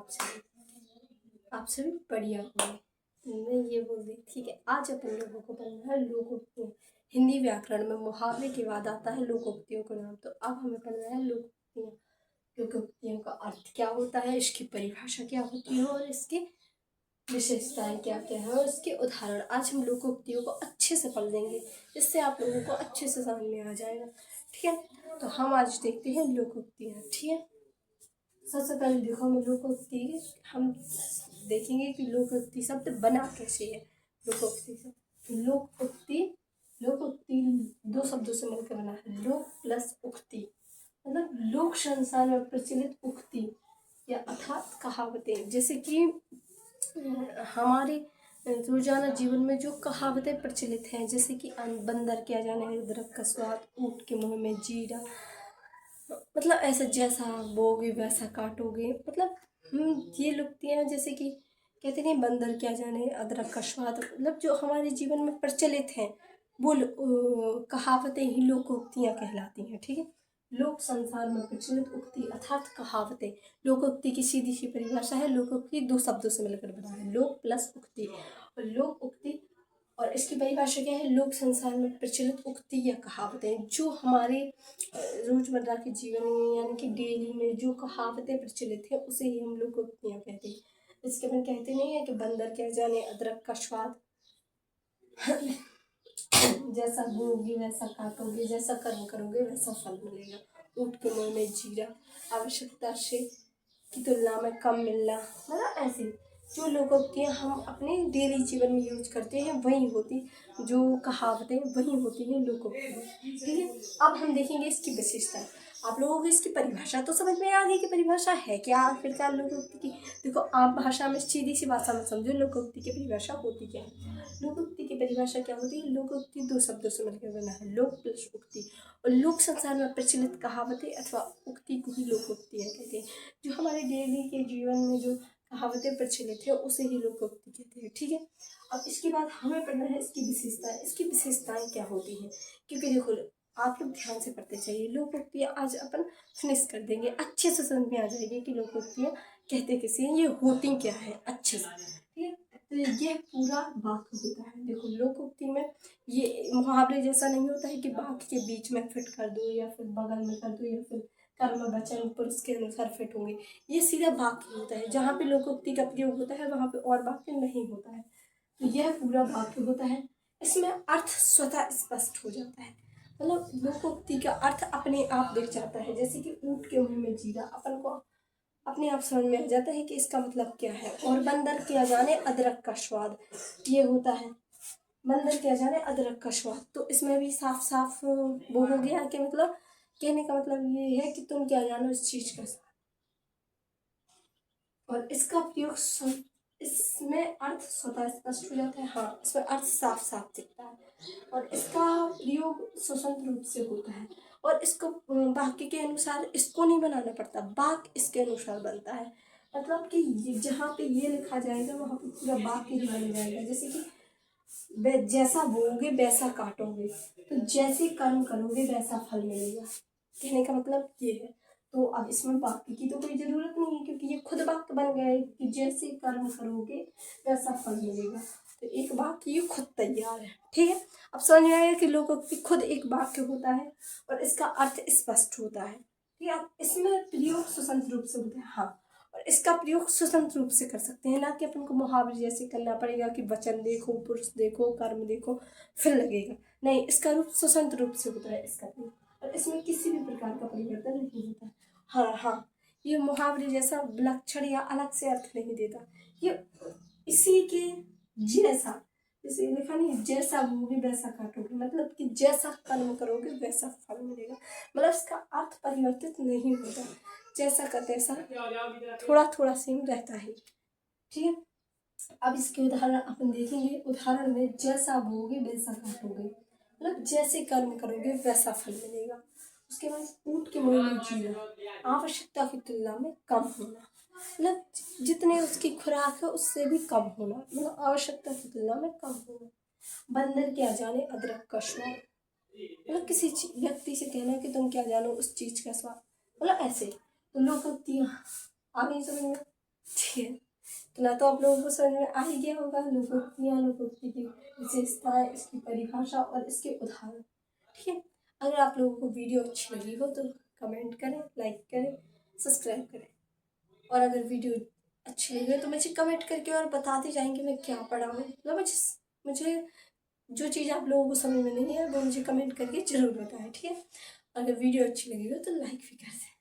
आप सभी बढ़िया होंगे। मैं ये बोल रही ठीक है, आज अपन लोगों को पढ़ना है लोकोक्तियाँ। हिंदी व्याकरण में मुहावरे के बाद आता है लोकोक्तियों का नाम। तो अब हमें पढ़ना है लोकोक्तियाँ। लोकोक्तियों का अर्थ क्या होता है, इसकी परिभाषा क्या होती है और इसकी विशेषताएं क्या क्या है और इसके उदाहरण। आज हम लोकोक्तियों को अच्छे से पढ़ लेंगे, जिससे आप लोगों को अच्छे से समझ में आ जाएगा। ठीक है, तो हम आज देखते हैं लोकोक्तियाँ। ठीक है, सबसे पहले देखो हम लोकोक्ति हम देखेंगे कि लोकोक्ति शब्द बना कैसे है। लोकोक्ति से लोकोक्ति दो शब्दों से मिलकर बना है। लोक प्लस उक्ति, मतलब लोक संसार में प्रचलित उक्ति या अर्थात कहावतें। जैसे कि हमारे रोजाना जीवन में जो कहावतें प्रचलित हैं, जैसे कि बंदर क्या जाने अदरक का स्वाद, ऊँट के मुंह में जीरा, मतलब ऐसा जैसा बोओगे वैसा काटोगे। मतलब ये लोकोक्तियाँ जैसे कि कहते नहीं बंदर क्या जाने अदरक का स्वाद, मतलब जो हमारे जीवन में प्रचलित हैं वो कहावतें ही लोकोक्तियाँ कहलाती हैं। ठीक है, लोक संसार में प्रचलित उक्ति अर्थात कहावतें। लोकोक्ति की सीधी सी परिभाषा है, लोकोक्ति दो शब्दों से मिलकर बना है, लोक प्लस उक्ति। और लोक उक्ति और इसकी परिभाषा क्या है, लोक संसार में प्रचलित उक्ति या कहावतें जो हमारे रोजमर्रा के जीवन में यानी कि डेली में जो कहावतें प्रचलित है उसे ही हम लोग लोकोक्तियाँ कहते हैं। इसके अपन कहते नहीं है कि बंदर क्या जाने अदरक का स्वाद, जैसा बोओगे वैसा काटोगे, जैसा कर्म करोगे वैसा फल मिलेगा, ऊँट के मुंह में जीरा, आवश्यकता से की तुलना में कम मिलना। मतलब ऐसे जो लोकोक्तियाँ हम अपने डेली जीवन में यूज करते हैं वही होती, जो कहावतें वही होती हैं लोकोक्तियाँ। ठीक है, अब हम देखेंगे इसकी विशेषता। आप लोगों को इसकी परिभाषा तो समझ में आ गई कि परिभाषा है क्या आखिरकार लोकोक्ति की। देखो आप भाषा में सीधी सी भाषा में समझो लोकोक्ति की परिभाषा होती क्या है। लोकोक्ति की परिभाषा क्या होती है, लोकोक्ति दो शब्दों से मिलकर बना है, लोक प्लस उक्ति। और लोक संसार में प्रचलित कहावतें अथवा उक्ति को ही लोकोक्तियाँ कहते हैं। जो हमारे डेली के जीवन में जो कहावतें प्रचलित है उसे ही लोकोक्ति कहते हैं। ठीक है, अब इसके बाद हमें पढ़ना है इसकी विशेषताएं। इसकी विशेषताएं क्या होती हैं, क्योंकि देखो आप लोग ध्यान से पढ़ते चाहिए। लोकोक्तियाँ आज अपन फिनिश कर देंगे, अच्छे से समझ में आ जाएगी कि लोकोक्तियाँ कहते किसे हैं, ये होती क्या है अच्छे से। ठीक है, तो ये पूरा वाक्य होता है। देखो लोकोक्ति में ये मुहावरे जैसा नहीं होता है कि वाक्य के बीच में फिट कर दो या फिर बगल में कर दो या फिर कर्म वचन पुरुष के अनुसार फिट होंगे। ये सीधा वाक्य होता है, जहाँ पे लोकोक्ति का प्रयोग होता है वहाँ पे और वाक्य नहीं होता है। तो यह पूरा वाक्य होता है, इसमें अर्थ स्वतः स्पष्ट हो जाता है। मतलब लोकोक्ति का अर्थ अपने आप दिख जाता है। जैसे कि ऊँट के मुंह में जीरा, अपन को अपने आप समझ में आ जाता है कि इसका मतलब क्या है। और बंदर क्या जाने अदरक का स्वाद, ये होता है बंदर क्या जाने अदरक का स्वाद। तो इसमें भी साफ साफ वो हो गया कि मतलब कहने का मतलब ये है कि तुम क्या जानो इस चीज का स्वाद। और इसका प्रयोग इसमें अर्थ स्वतः स्पष्ट हो जाता है। हाँ, इसमें अर्थ साफ साफ दिखता है और इसका प्रयोग स्वतंत्र रूप से होता है। और इसको वाक्य के अनुसार इसको नहीं बनाना पड़ता, वाक्य इसके अनुसार बनता है। मतलब कि जहाँ पे ये लिखा जाएगा वहाँ पे पूरा वाक्य ही बन जाएगा। जैसे कि जैसा बोओगे वैसा काटोगे, तो जैसे कर्म करोगे वैसा फल मिलेगा। कहने का मतलब ये है। तो अब इसमें वाक्य की तो कोई जरूरत नहीं है, क्योंकि ये खुद वाक्य बन गया है कि जैसे कर्म करोगे वैसा फल मिलेगा। तो एक वाक्य ये खुद तैयार है। ठीक है, अब समझ में आया कि लोकोक्ति खुद एक वाक्य होता है और इसका अर्थ स्पष्ट होता है। ठीक है, अब इसमें प्रयोग स्वतंत्र रूप से होता है। हाँ, और इसका प्रयोग स्वतंत्र रूप से कर सकते हैं, ना कि अपन को मुहावरे जैसे करना पड़ेगा कि वचन देखो पुरुष देखो कर्म देखो फिर लगेगा। नहीं, इसका रूप स्वतंत्र रूप से होता है इसका प्रयोग, और इसमें किसी भी प्रकार का परिवर्तन नहीं होता। हाँ हाँ, ये मुहावरे जैसा विलक्षण या अलग से अर्थ नहीं देता, ये इसी के जैसा, जैसे लिखा नहीं जैसा बोओगे वैसा काटोगे, मतलब कि जैसा कर्म करोगे वैसा फल मिलेगा। मतलब इसका अर्थ परिवर्तित नहीं होता, जैसा का तैसा थोड़ा थोड़ा सेम रहता है। ठीक है, अब इसके उदाहरण अपन देखेंगे। उदाहरण में जैसा बोओगे वैसा काटोगे, मतलब जैसे कर्म करोगे वैसा फल मिलेगा। उसके बाद ऊँट के मुंह में जीरा, आवश्यकता की तुलना में कम होना, मतलब जितने उसकी खुराक है उससे भी कम होना, मतलब आवश्यकता की तुलना में कम होना। बंदर क्या जाने अदरक का स्वाद, मतलब किसी व्यक्ति से कहना कि तुम क्या जानो उस चीज का स्वाद, मतलब ऐसे। तो लोकोक्तियाँ आ गई समझ में। ठीक है। तो ना तो आप लोगों को समझ में आ ही गया होगा लोकोक्तियाँ, लोकोक्ति की विशेषताएं, इसकी परिभाषा और इसके उदाहरण। ठीक है। अगर आप लोगों को वीडियो अच्छी लगी हो तो कमेंट करें, लाइक करें, सब्सक्राइब करें। और अगर वीडियो अच्छी लगी हो तो मुझे कमेंट करके और बताते जाएंगे मैं क्या पढ़ा हूँ। मतलब मुझे जो चीज़ आप लोगों को समझ में नहीं है वो मुझे कमेंट करके ज़रूर बताएं। ठीक है। अगर वीडियो अच्छी लगी हो तो लाइक भी कर दें।